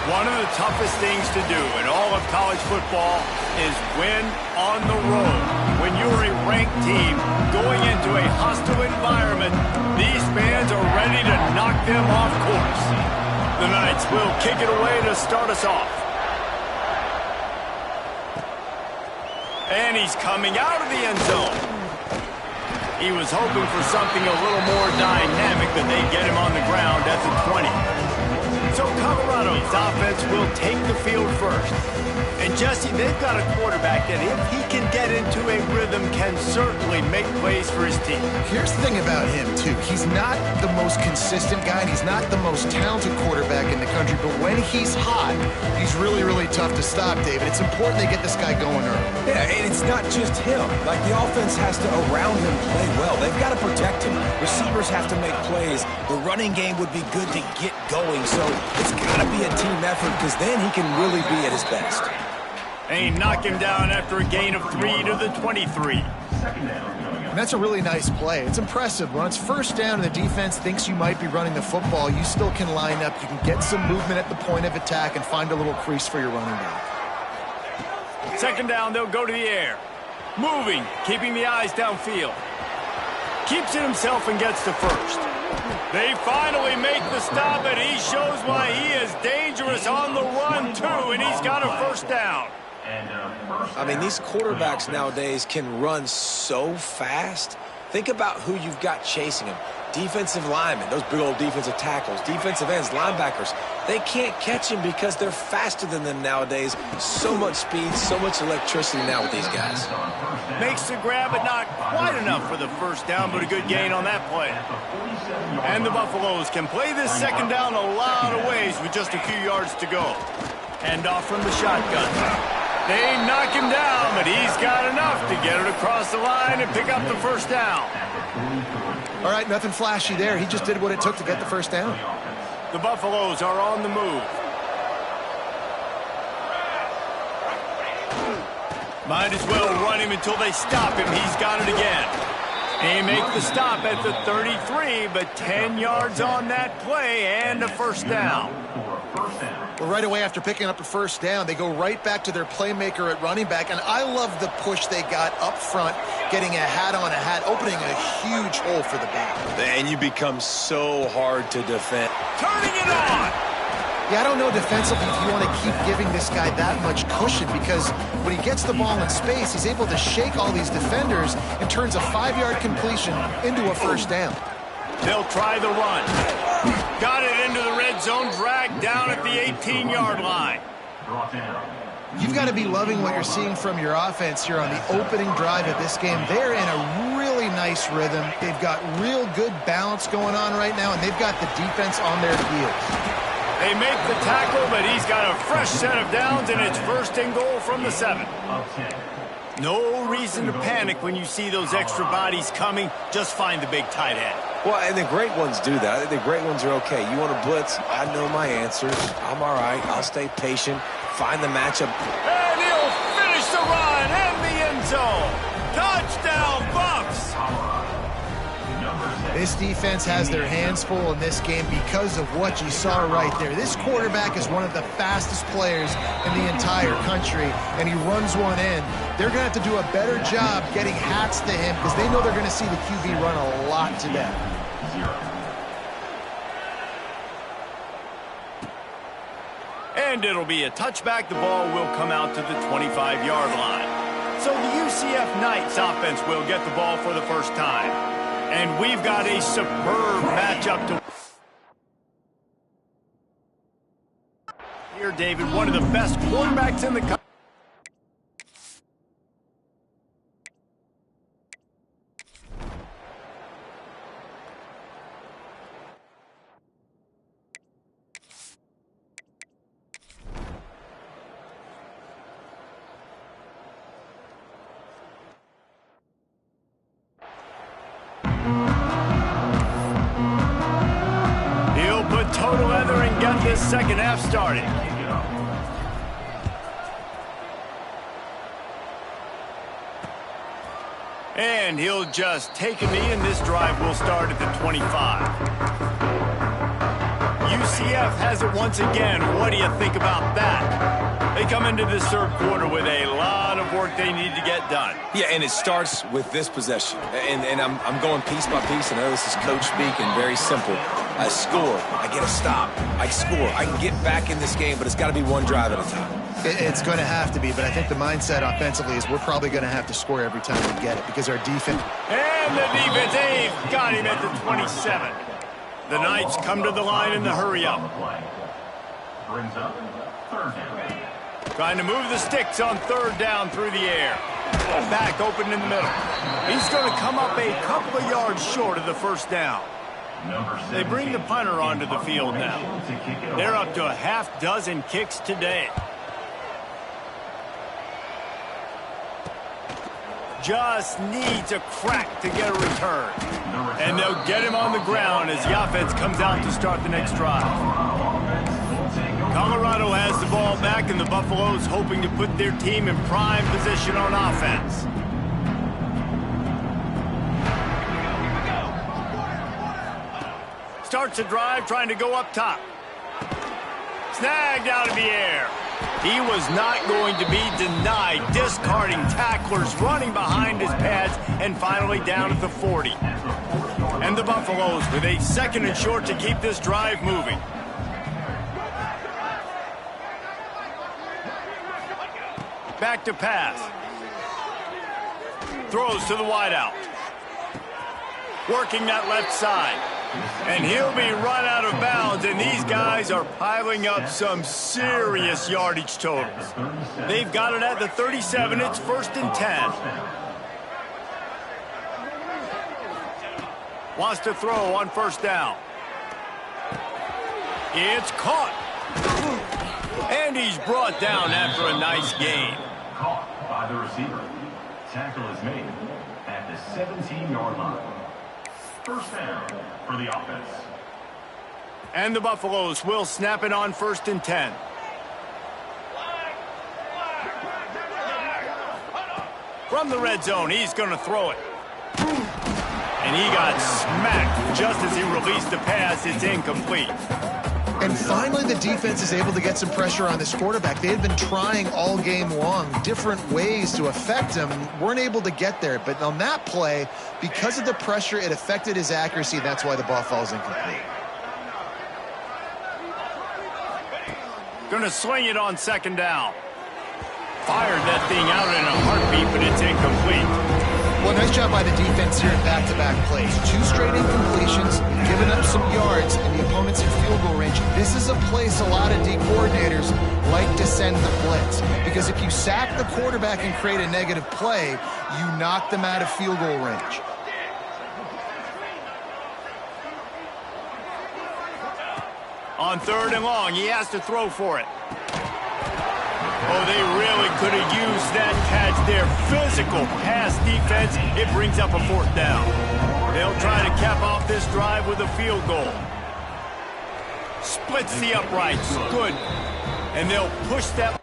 One of the toughest things to do in all of college football is win on the road. When you're a ranked team going into a hostile environment, these fans are ready to knock them off course. The Knights will kick it away to start us off. And he's coming out of the end zone. He was hoping for something a little more dynamic, but they get him on the ground at the 20. So Colorado's offense will take the field first. And Jesse, they've got a quarterback that if he can get into a rhythm can certainly make plays for his team. Here's the thing about him, too. He's not the most consistent guy, and he's not the most talented quarterback in the country, but when he's hot, he's really, really tough to stop, David. It's important they get this guy going early. Yeah, and it's not just him. Like, the offense has to, around him, play well. They've got to protect him. Receivers have to make plays. The running game would be good to get going, so it's got to be a team effort because then he can really be at his best. They knock him down after a gain of 3 to the 23. And that's a really nice play. It's impressive. When it's first down and the defense thinks you might be running the football, you still can line up. You can get some movement at the point of attack and find a little crease for your running back. Second down, they'll go to the air. Moving, keeping the eyes downfield. Keeps it himself and gets to first. They finally make the stop, and he shows why he is dangerous on the run, too, and he's got a first down. I mean, these quarterbacks nowadays can run so fast. Think about who you've got chasing them. Defensive linemen, those big old defensive tackles, defensive ends, linebackers. They can't catch him because they're faster than them nowadays. So much speed, so much electricity now with these guys. Makes the grab, but not quite enough for the first down, but a good gain on that play. And the Buffaloes can play this second down a lot of ways with just a few yards to go. Hand off from the shotgun. They knock him down, but he's got enough to get it across the line and pick up the first down. All right, nothing flashy there. He just did what it took to get the first down. The Buffaloes are on the move. Might as well run him until they stop him. He's got it again. They make the stop at the 33, but 10 yards on that play and a first down. Well, right away after picking up a first down, they go right back to their playmaker at running back, and I love the push they got up front, getting a hat on a hat, opening a huge hole for the back. And you become so hard to defend. Turning it on! Yeah, I don't know defensively if you want to keep giving this guy that much cushion, because when he gets the ball in space, he's able to shake all these defenders and turns a 5-yard completion into a first down. They'll try the run. Got it into the red zone, dragged down at the 18-yard line. You've got to be loving what you're seeing from your offense here on the opening drive of this game. They're in a really nice rhythm. They've got real good balance going on right now, and they've got the defense on their heels. They make the tackle, but he's got a fresh set of downs, and it's first and goal from the 7. No reason to panic when you see those extra bodies coming. Just find the big tight end. Well, and the great ones do that. I think the great ones are okay. You want to blitz? I know my answers. I'm all right. I'll stay patient. Find the matchup. And he'll finish the run in the end zone. Touchdown, Bucks! This defense has their hands full in this game because of what you saw right there. This quarterback is one of the fastest players in the entire country, and he runs one in. They're going to have to do a better job getting hats to him because they know they're going to see the QB run a lot today. And it'll be a touchback. The ball will come out to the 25-yard line. So the UCF Knights offense will get the ball for the first time. And we've got a superb matchup to here, David, one of the best quarterbacks in the country. Toe to leather and get this second half started. And he'll just take a knee, and this drive will start at the 25. UCF has it once again. What do you think about that? They come into this third quarter with a lot of work they need to get done. Yeah, and it starts with this possession. And I'm going piece by piece. I know this is coach speak and very simple. I score. I get a stop. I score. I can get back in this game, but it's got to be one drive at a time. It's going to have to be, but I think the mindset offensively is we're probably going to have to score every time we get it because our defense... And the defense, they've got him at the 27. The Knights come to the line in the hurry-up. Brings up third down. Trying to move the sticks on third down through the air. Back open in the middle. He's going to come up a couple of yards short of the first down. They bring the punter onto the field now. They're up to a half dozen kicks today. Just needs a crack to get a return. And they'll get him on the ground as the offense comes out to start the next drive. Colorado has the ball back, and the Buffaloes hoping to put their team in prime position on offense. Starts a drive trying to go up top. Snagged out of the air. He was not going to be denied, discarding tacklers, running behind his pads, and finally down at the 40. And the Buffaloes with a second and short to keep this drive moving. Back to pass. Throws to the wideout. Working that left side. And he'll be run out of bounds, and these guys are piling up some serious yardage totals. They've got it at the 37. It's 1st and 10. Wants to throw on first down. It's caught. And he's brought down after a nice gain. Caught by the receiver. Tackle is made at the 17-yard line. First down for the offense. And the Buffaloes will snap it on 1st and 10. From the red zone, he's going to throw it. And he got smacked just as he released the pass. It's incomplete. And finally, the defense is able to get some pressure on this quarterback. They had been trying all game long different ways to affect him, weren't able to get there. But on that play, because of the pressure, it affected his accuracy. That's why the ball falls incomplete. Going to sling it on second down. Fired that thing out in a heartbeat, but it's incomplete. Well, nice job by the defense here in back-to-back plays. 2 straight incompletions, giving up some yards, and the opponent's in field goal range. This is a place a lot of D coordinators like to send the blitz. Because if you sack the quarterback and create a negative play, you knock them out of field goal range. On 3rd and long, he has to throw for it. Oh, they really could have used that catch there. Physical pass defense. It brings up a 4th down. They'll try to cap off this drive with a field goal. Splits the uprights. Good. And they'll push that.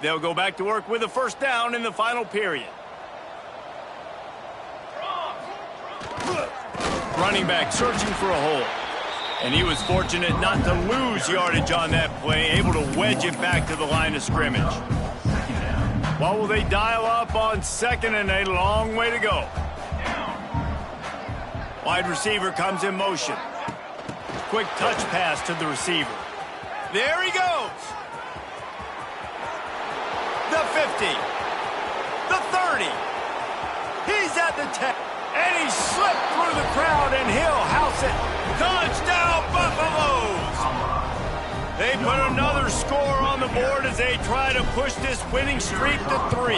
They'll go back to work with a 1st down in the final period. Running back searching for a hole. And he was fortunate not to lose yardage on that play, able to wedge it back to the line of scrimmage. What will they dial up on 2nd and a long way to go? Wide receiver comes in motion. Quick touch pass to the receiver. There he goes. The 50, the 30, he's at the 10, and he slipped through the crowd, and he'll house it. Touchdown, Buffaloes! They put another score on the board as they try to push this winning streak to 3.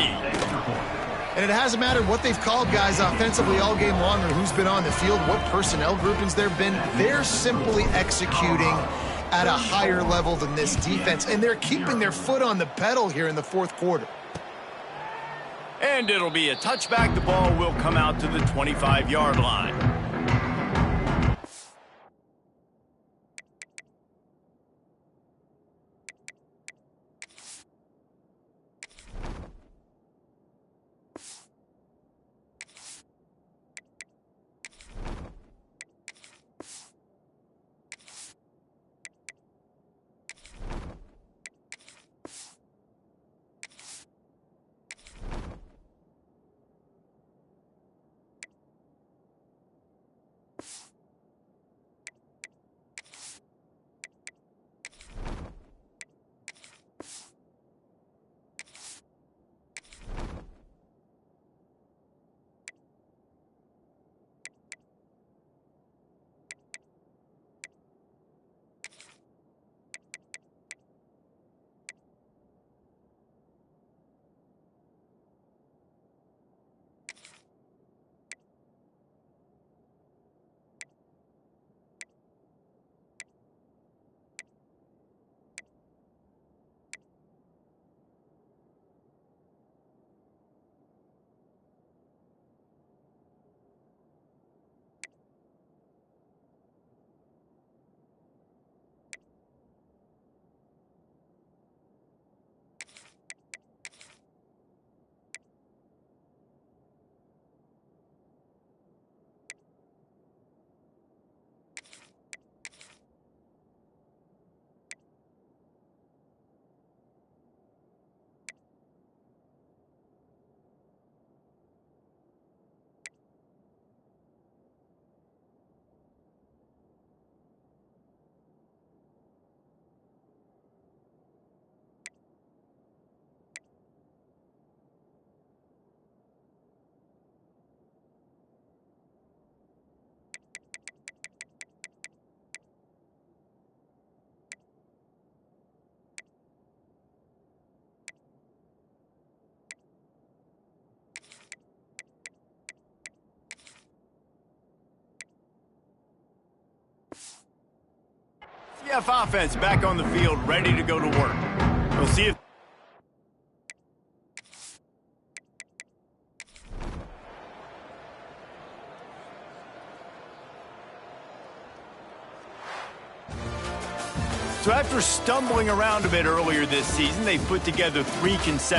And it hasn't mattered what they've called guys offensively all game long or who's been on the field, what personnel groupings there have been. They're simply executing at a higher level than this defense, and they're keeping their foot on the pedal here in the 4th quarter. And it'll be a touchback. The ball will come out to the 25-yard line. CF offense back on the field, ready to go to work. We'll see if... So after stumbling around a bit earlier this season, they put together 3 consecutive